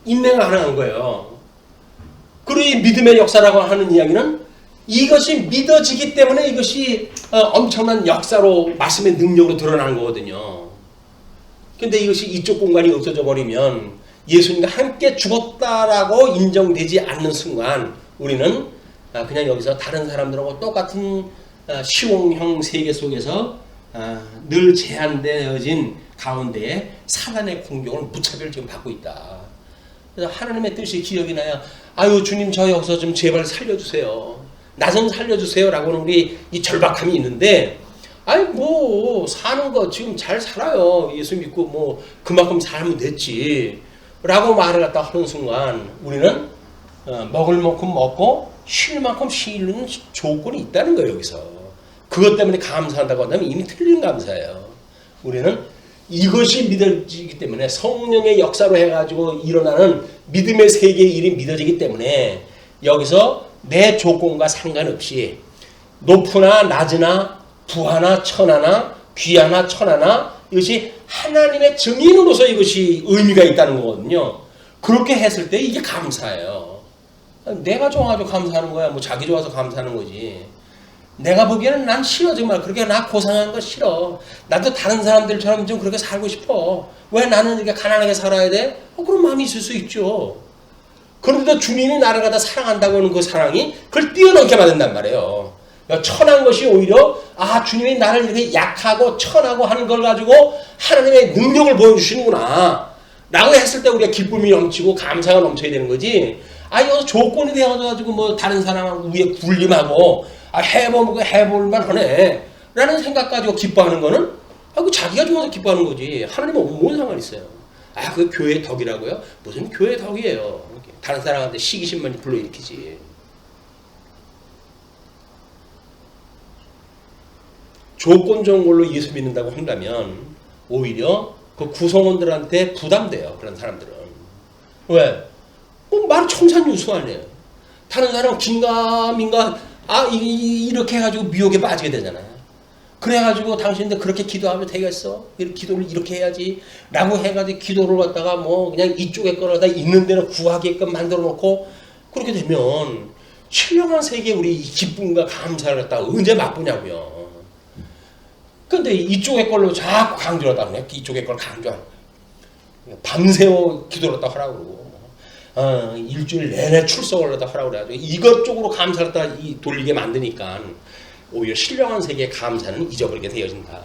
Speaker 1: 인내가 가능한 거예요. 그리고 이 믿음의 역사라고 하는 이야기는 이것이 믿어지기 때문에 이것이 엄청난 역사로 말씀의 능력으로 드러나는 거거든요. 근데 이것이 이쪽 공간이 없어져 버리면 예수님과 함께 죽었다라고 인정되지 않는 순간 우리는 그냥 여기서 다른 사람들하고 똑같은 시공형 세계 속에서 늘 제한되어진 가운데에 사단의 공격을 무차별 지금 받고 있다. 그래서 하나님의 뜻이 기억이 나야 아유 주님 저 여기서 좀 제발 살려주세요. 나 좀 살려주세요 라고는 우리 이 절박함이 있는데 아니 뭐 사는 거 지금 잘 살아요. 예수 믿고 뭐 그만큼 살면 됐지 라고 말을 갖다 하는 순간 우리는 먹을 만큼 먹고 쉴 만큼 쉬는 조건이 있다는 거예요. 여기서 그것 때문에 감사한다고 한다면 이미 틀린 감사예요. 우리는 이것이 믿어지기 때문에 성령의 역사로 해가지고 일어나는 믿음의 세계의 일이 믿어지기 때문에 여기서 내 조건과 상관없이 높으나 낮으나 부하나 천하나 귀하나 천하나 이것이 하나님의 증인으로서 이것이 의미가 있다는 거거든요. 그렇게 했을 때 이게 감사예요. 내가 좋아가지고 감사하는 거야. 뭐 자기 좋아서 감사하는 거지. 내가 보기에는 난 싫어 정말. 그렇게 나 고생하는 거 싫어. 나도 다른 사람들처럼 좀 그렇게 살고 싶어. 왜 나는 이렇게 가난하게 살아야 돼? 그런 마음이 있을 수 있죠. 그런데도 주님이 나를 갖다 사랑한다고 하는 그 사랑이 그걸 뛰어넘게 만든단 말이에요. 천한 것이 오히려 주님이 나를 이렇게 약하고 천하고 하는 걸 가지고 하나님의 능력을 보여주시는구나 라고 했을 때 우리가 기쁨이 넘치고 감사가 넘쳐야 되는 거지. 여기서 조건이 되어가지고 뭐 다른 사람 위에 군림하고 해볼만 하네 라는 생각 가지고 기뻐하는 거는 그 자기가 좋아서 기뻐하는 거지. 하나님은 뭔 상관 있어요. 그 교회의 덕이라고요? 무슨 교회의 덕이에요. 다른 사람한테 시기심만 불러일으키지. 조건 좋은 걸로 예수 믿는다고 한다면 오히려 그 구성원들한테 부담돼요. 그런 사람들은. 왜? 말이 청산유수 아니에요. 다른 사람 긴가민가 이렇게 해가지고 미혹에 빠지게 되잖아요. 그래가지고 당신들 그렇게 기도하면 되겠어? 기도를 이렇게 해야지 라고 해가지고 기도를 갖다가 뭐 그냥 이쪽에 끌어다 있는 대로 구하게끔 만들어 놓고 그렇게 되면 신령한 세계에 우리 기쁨과 감사를 갖다가 언제 맛보냐고요. 근데 이쪽의 걸로 자꾸 강조를 하다 그래. 이쪽의 걸 강조하는 거예요. 밤새워 기도를 갖다 하라고 그러고 일주일 내내 출석을 갖다 하라고 그래가지고 이것 쪽으로 감사를 갖다 돌리게 만드니까 오히려 신령한 세계의 감사는 잊어버리게 되어진다.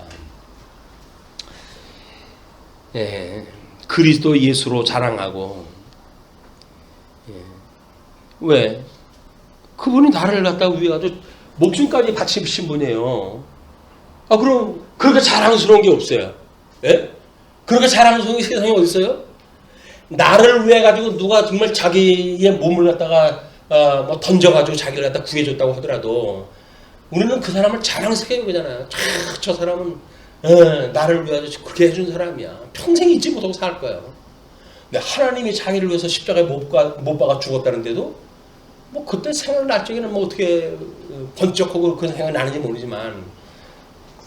Speaker 1: 그리스도 예수로 자랑하고 왜? 그분이 나를 갖다가 위에 가지고 목숨까지 바치신 분이에요. 그럼 그렇게 자랑스러운 게 없어요. 예? 그렇게 자랑스러운 게 세상에 어디 있어요? 나를 위해 가지고 누가 정말 자기의 몸을 갖다가 뭐 던져가지고 자기를 갖다 구해줬다고 하더라도 우리는 그 사람을 자랑스럽게 여기잖아요. 저 사람은 나를 위해서 그렇게 해준 사람이야. 평생 잊지 못하고 살 거예요. 근데 하나님이 자기를 위해서 십자가에 못 박아 죽었다는데도 뭐 그때 생각날 적에는 뭐 어떻게 번쩍하고 그런 생각이 나는지 모르지만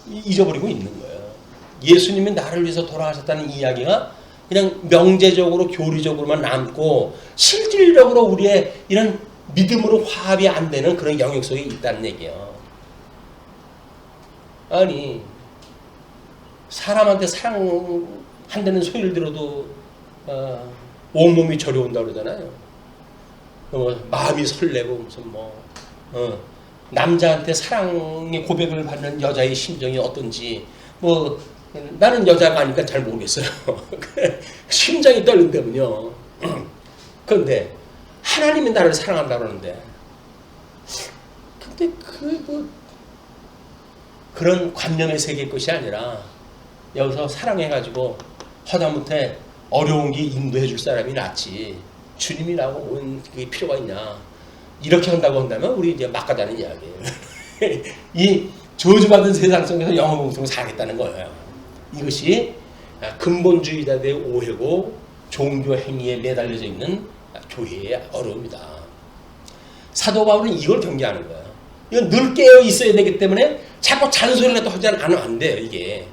Speaker 1: 잊어버리고 있는 거예요. 예수님이 나를 위해서 돌아가셨다는 이야기가 그냥 명제적으로 교리적으로만 남고 실질적으로 우리의 이런 믿음으로 화합이 안 되는 그런 영역 속에 있다는 얘기예요. 아니 사람한테 사랑한다는 소리를 들어도 온몸이 저려온다고 그러잖아요. 마음이 설레고 무슨 남자한테 사랑의 고백을 받는 여자의 심정이 어떤지 나는 여자가 아니까 잘 모르겠어요. 심장이 떨린다면요. 그런데 하나님이 나를 사랑한다고 하는데 근데 그런 관념의 세계의 것이 아니라 여기서 사랑해가지고 하다못해 어려운 게 인도해 줄 사람이 낫지 주님이 나고 뭔 그게 필요가 있냐 이렇게 한다고 한다면 우리 이제 막 가자는 이야기예요. 이 저주받은 세상 속에서 영어 공통을 살겠다는 거예요. 이것이 근본주의자들의 오해고 종교 행위에 매달려져 있는 교회의 어려움이다. 사도 바울은 이걸 경계하는 거예요. 이건 늘 깨어 있어야 되기 때문에 자꾸 잔소리라도 하지 않으면 안 돼요. 이게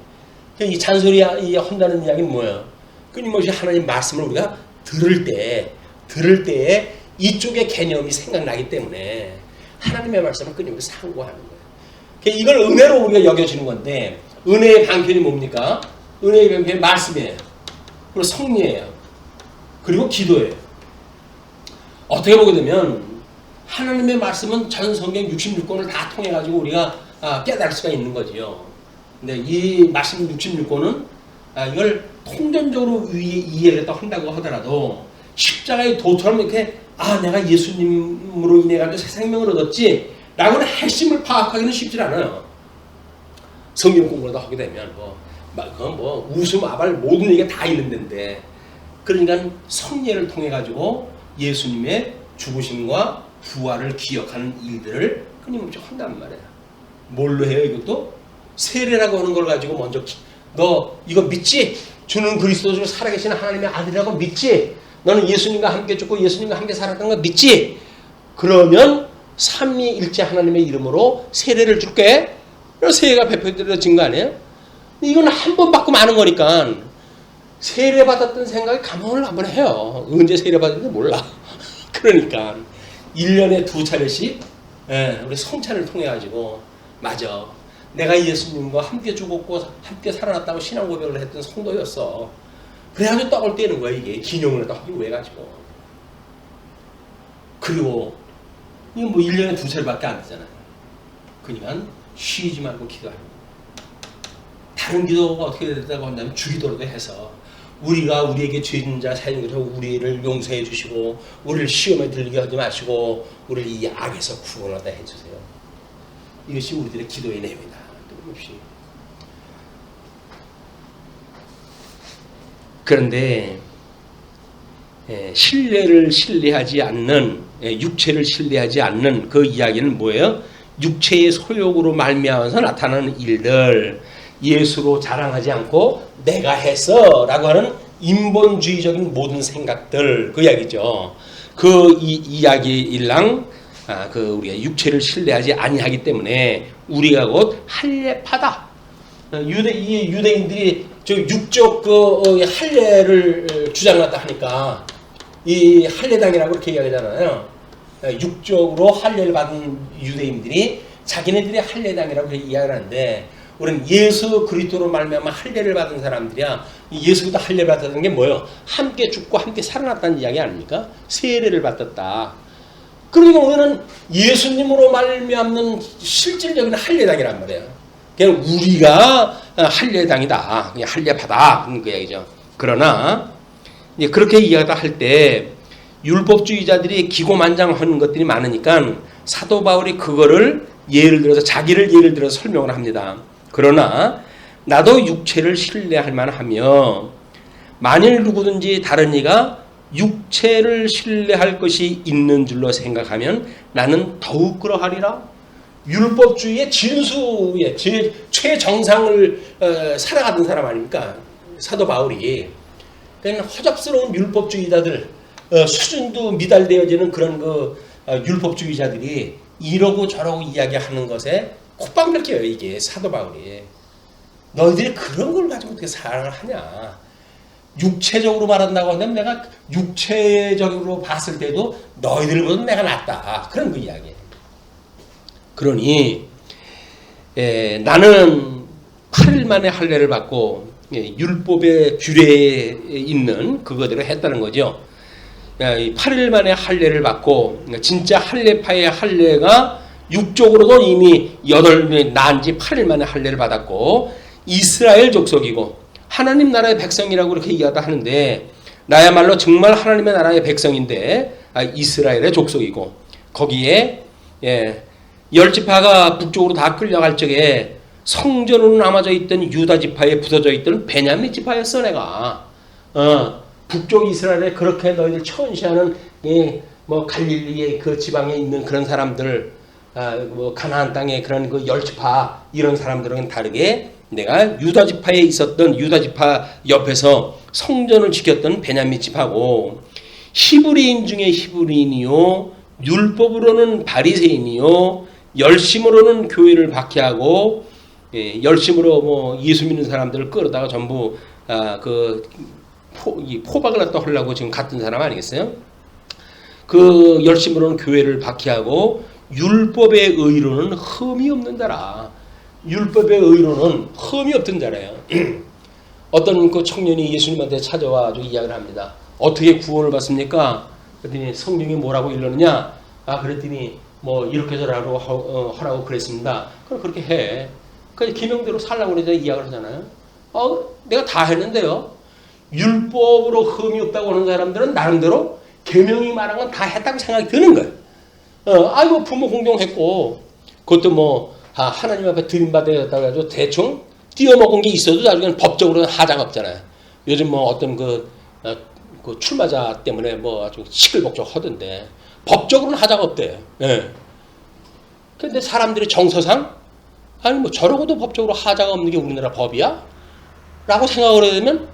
Speaker 1: 이 잔소리 한다는 이야기는 뭐예요? 끊임없이 하나님 말씀을 우리가 들을 때에 이쪽의 개념이 생각나기 때문에 하나님의 말씀을 끊임없이 상고하는 거예요. 이걸 은혜로 우리가 여겨지는 건데 은혜의 방편이 뭡니까? 은혜의 방편이 말씀이에요. 그리고 성리예요. 그리고 기도예요. 어떻게 보게 되면 하나님의 말씀은 전 성경 66권을 다 통해 가지고 우리가 깨달을 수가 있는 거지요. 근데 이 말씀 66권은 이걸 통전적으로 이해를 한다고 하더라도 십자가의 도처럼 이렇게 내가 예수님으로 인해 가지고 새 생명을 얻었지 라고는 핵심을 파악하기는 쉽지 않아요. 성경 공부를 하게 되면 웃음 아발 모든 얘기가 다 있는 데인데 그러니까 성례를 통해 가지고 예수님의 죽으심과 부활을 기억하는 일들을 끊임없이 한단 말이에요. 뭘로 해요? 이것도 세례라고 하는 걸 가지고 먼저 너 이거 믿지? 주는 그리스도로 살아계신 하나님의 아들이라고 믿지? 너는 예수님과 함께 죽고 예수님과 함께 살았던 거 믿지? 그러면 삼위일체 하나님의 이름으로 세례를 줄게. 세례가 베풀어진 거 아니에요? 이건 한 번 받고 마는 거니까 세례 받았던 생각에 감흥을 한번 해요. 언제 세례 받았는지 몰라. 그러니까 1년에 2차례씩 우리 성찬을 통해 가지고 맞아. 내가 예수님과 함께 죽었고 함께 살아났다고 신앙 고백을 했던 성도였어. 그래가지고 떡을 떼는 거야. 이게 기념을 딱 하기 위해 가지고. 그리고 이건 1년에 2차례밖에 안 되잖아요. 그러니까 쉬지 말고 기도하는 거예요. 다른 기도가 어떻게 된다고 한다면 주기도로도 해서 우리가 우리에게 죄진 자 사형에서 우리를 용서해 주시고 우리를 시험에 들게 하지 마시고 우리를 이 악에서 구원하다 해주세요. 이것이 우리들의 기도의 내용이다. 그런데 신뢰를 신뢰하지 않는 육체를 신뢰하지 않는 그 이야기는 뭐예요? 육체의 소욕으로 말미암아서 나타나는 일들 예수로 자랑하지 않고 내가 했어 라고 하는 인본주의적인 모든 생각들 그 이야기죠. 그 이야기일랑 우리가 육체를 신뢰하지 아니하기 때문에 우리가 곧 할례파다. 유대인들이 저 육적 할례를 주장한다 하니까 이 할례당이라고 그렇게 이야기하잖아요. 육적으로 할례를 받은 유대인들이 자기네들이 할례당이라고 이야기를 하는데 우리는 예수 그리스도로 말미암아 할례를 받은 사람들이야. 예수부터 할례를 받았다는 게 뭐예요? 함께 죽고 함께 살아났다는 이야기 아닙니까? 세례를 받았다. 그러니까 우리는 예수님으로 말미암는 실질적인 할례당이란 말이에요. 그냥 우리가 할례당이다. 그냥 할례받아. 그 얘기죠. 그러나 이제 그렇게 이야기를 할 때 율법주의자들이 기고만장하는 것들이 많으니까 사도 바울이 그거를 예를 들어서 자기를 예를 들어서 설명을 합니다. 그러나 나도 육체를 신뢰할 만하며 만일 누구든지 다른 이가 육체를 신뢰할 것이 있는 줄로 생각하면 나는 더욱 그러하리라. 율법주의의 진수의 최정상을 살아가던 사람 아닙니까? 사도 바울이. 그러니까 허접스러운 율법주의자들, 수준도 미달되어지는 그런 율법주의자들이 이러고 저러고 이야기하는 것에 콧방울 껴요, 이게 사도 바울이. 너희들이 그런 걸 가지고 어떻게 사랑을 하냐? 육체적으로 말한다고 하면 내가 육체적으로 봤을 때도 너희들보다 내가 낫다. 그런 그 이야기예요. 그러니 나는 8일 만에 할례를 받고 율법의 규례에 있는 그거대로 했다는 거죠. 8일 만에 할례를 받고 진짜 할례파의 할례가 육적으로도 이미 8명 난 지 8일 만에 할례를 받았고 이스라엘 족속이고 하나님 나라의 백성이라고 그렇게 이야기도 하는데 나야말로 정말 하나님의 나라의 백성인데 이스라엘의 족속이고 거기에 10지파가 북쪽으로 다 끌려갈 적에 성전으로 남아져 있던 유다 지파에 붙어져 있던 베냐민 지파였어 내가. 북쪽 이스라엘에 그렇게 너희들 천시하는 갈릴리의 그 지방에 있는 그런 사람들, 가나안 땅의 그런 그 10지파 이런 사람들은 다르게 내가 유다 지파에 있었던 유다 지파 옆에서 성전을 지켰던 베냐민 지파고 히브리인 중에 히브리인이요 율법으로는 바리새인이요 열심으로는 교회를 박해하고 열심으로 예수 믿는 사람들을 끌어다가 전부 포박을 갖다 하려고 지금 갔던 사람 아니겠어요? 그 열심으로는 교회를 박해하고 율법의 의로는 흠이 없는 자라. 율법의 의로는 흠이 없던 자라요. 어떤 그 청년이 예수님한테 찾아와 가지고 이야기를 합니다. 어떻게 구원을 받습니까? 그랬더니 성경이 뭐라고 일러느냐? 그랬더니 이렇게 저라고 하라고 그랬습니다. 그럼 그렇게 해. 그 기명대로 살라고 그래서 이야기를 하잖아요. 내가 다 했는데요. 율법으로 흠이 없다고 하는 사람들은 나름대로 계명이 말한 건 다 했다고 생각이 드는 거예요. 부모 공경했고 그것도 하나님 앞에 드림받아야겠다고 해가지고 대충 띄어먹은 게 있어도 나중에는 법적으로는 하자가 없잖아요. 요즘 어떤 그 출마자 때문에 아주 시끌벅적 하던데 법적으로는 하자가 없대요. 근데 사람들이 정서상 저러고도 법적으로 하자가 없는 게 우리나라 법이야? 라고 생각을 하게 되면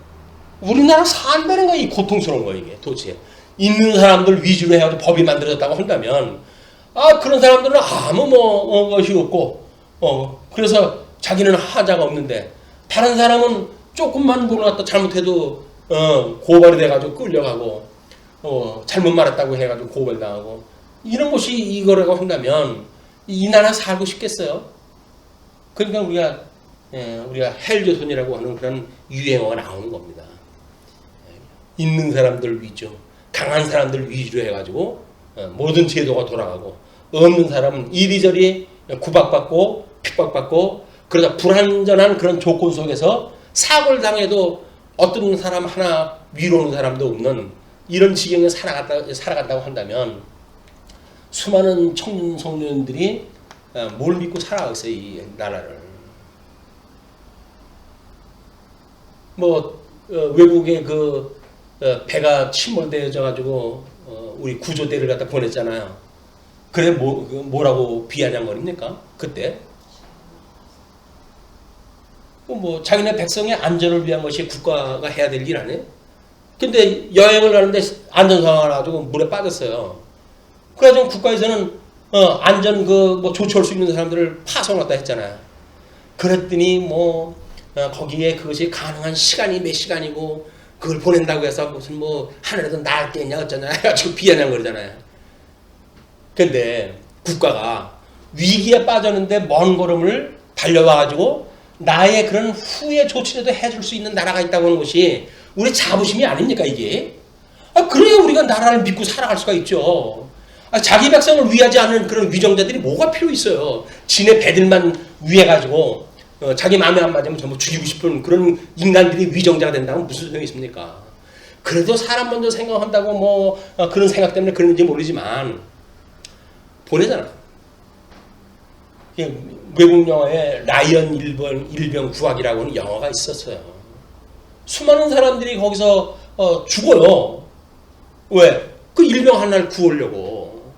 Speaker 1: 우리나라 산다는 거야. 이 고통스러운 거야 이게 도대체. 있는 사람들 위주로 해가지고 법이 만들어졌다고 한다면 그런 사람들은 아무 것이 없고 그래서 자기는 하자가 없는데 다른 사람은 조금만 뭘 갖다 잘못해도 고발이 돼가지고 끌려가고 잘못 말했다고 해가지고 고발당하고 이런 것이 이거라고 한다면 이 나라 살고 싶겠어요? 그러니까 우리가 헬조선이라고 하는 그런 유행어가 나오는 겁니다. 있는 사람들 위주, 강한 사람들 위주로 해가지고 모든 제도가 돌아가고 없는 사람은 이리저리 구박받고 핍박받고 그러다 불완전한 그런 조건 속에서 사고를 당해도 어떤 사람 하나 위로오는 사람도 없는 이런 지경에 살아간다고 한다면 수많은 청년 청년들이 뭘 믿고 살아가겠어요 이 나라를. 외국에 배가 침몰되어져 가지고 우리 구조대를 갖다 보냈잖아요. 그래 뭐라고 비아냥거립니까? 그때 자기네 백성의 안전을 위한 것이 국가가 해야 될 일 아니에요? 근데 여행을 가는데 안전상황을 가지고 물에 빠졌어요. 그래가지고 국가에서는 안전 조치할 수 있는 사람들을 파송했다 했잖아요. 그랬더니 거기에 그것이 가능한 시간이 몇 시간이고 그걸 보낸다고 해서 무슨 하늘에서 날겠냐 어쩌냐 해가지고 비아냥거리잖아요. 근데 국가가 위기에 빠졌는데 먼 걸음을 달려와가지고 나의 그런 후에 조치라도 해줄 수 있는 나라가 있다고 하는 것이 우리 자부심이 아닙니까 이게? 그래야 우리가 나라를 믿고 살아갈 수가 있죠. 자기 백성을 위하지 않는 그런 위정자들이 뭐가 필요 있어요. 지네 배들만 위해가지고 자기 마음에 안 맞으면 전부 죽이고 싶은 그런 인간들이 위정자가 된다면 무슨 소용이 있습니까? 그래도 사람 먼저 생각한다고 그런 생각 때문에 그런지 모르지만 보내잖아. 외국 영화에 라이언 일병 구하기라고 하는 영화가 있었어요. 수많은 사람들이 거기서 죽어요. 왜? 그 일병 하나를 구하려고.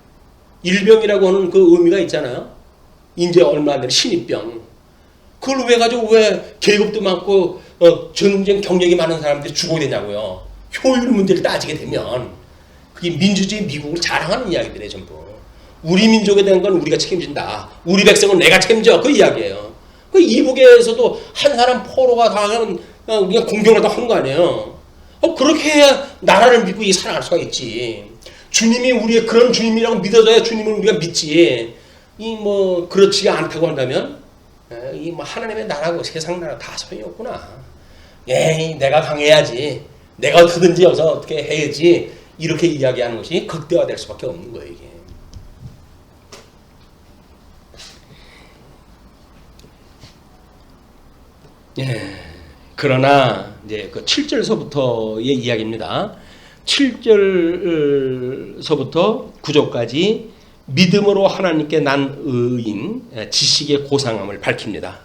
Speaker 1: 일병이라고 하는 그 의미가 있잖아요. 이제 얼마 안 되는 신입병. 그걸 왜 가지고 왜 계급도 많고 전쟁 경력이 많은 사람들이 죽어야 되냐고요. 효율 문제를 따지게 되면 그게 민주주의 미국을 자랑하는 이야기들이에요. 전부. 우리 민족에 대한 건 우리가 책임진다. 우리 백성은 내가 책임져. 그 이야기예요. 그 이북에서도 한 사람 포로가 당하면 그냥 공경을 하는 거 아니에요. 그렇게 해야 나라를 믿고 살아갈 수가 있지. 주님이 우리의 그런 주님이라고 믿어줘야 주님을 우리가 믿지. 그렇지가 않다고 한다면 하나님의 나라고 세상 나라 다 소용이 없구나. 내가 강해야지. 내가 어떻게든지 여기서 어떻게 해야지. 이렇게 이야기하는 것이 극대화될 수밖에 없는 거예요, 이게. 그러나 이제 그 7절서부터의 이야기입니다. 7절서부터 9절까지 믿음으로 하나님께 난 의인 지식의 고상함을 밝힙니다.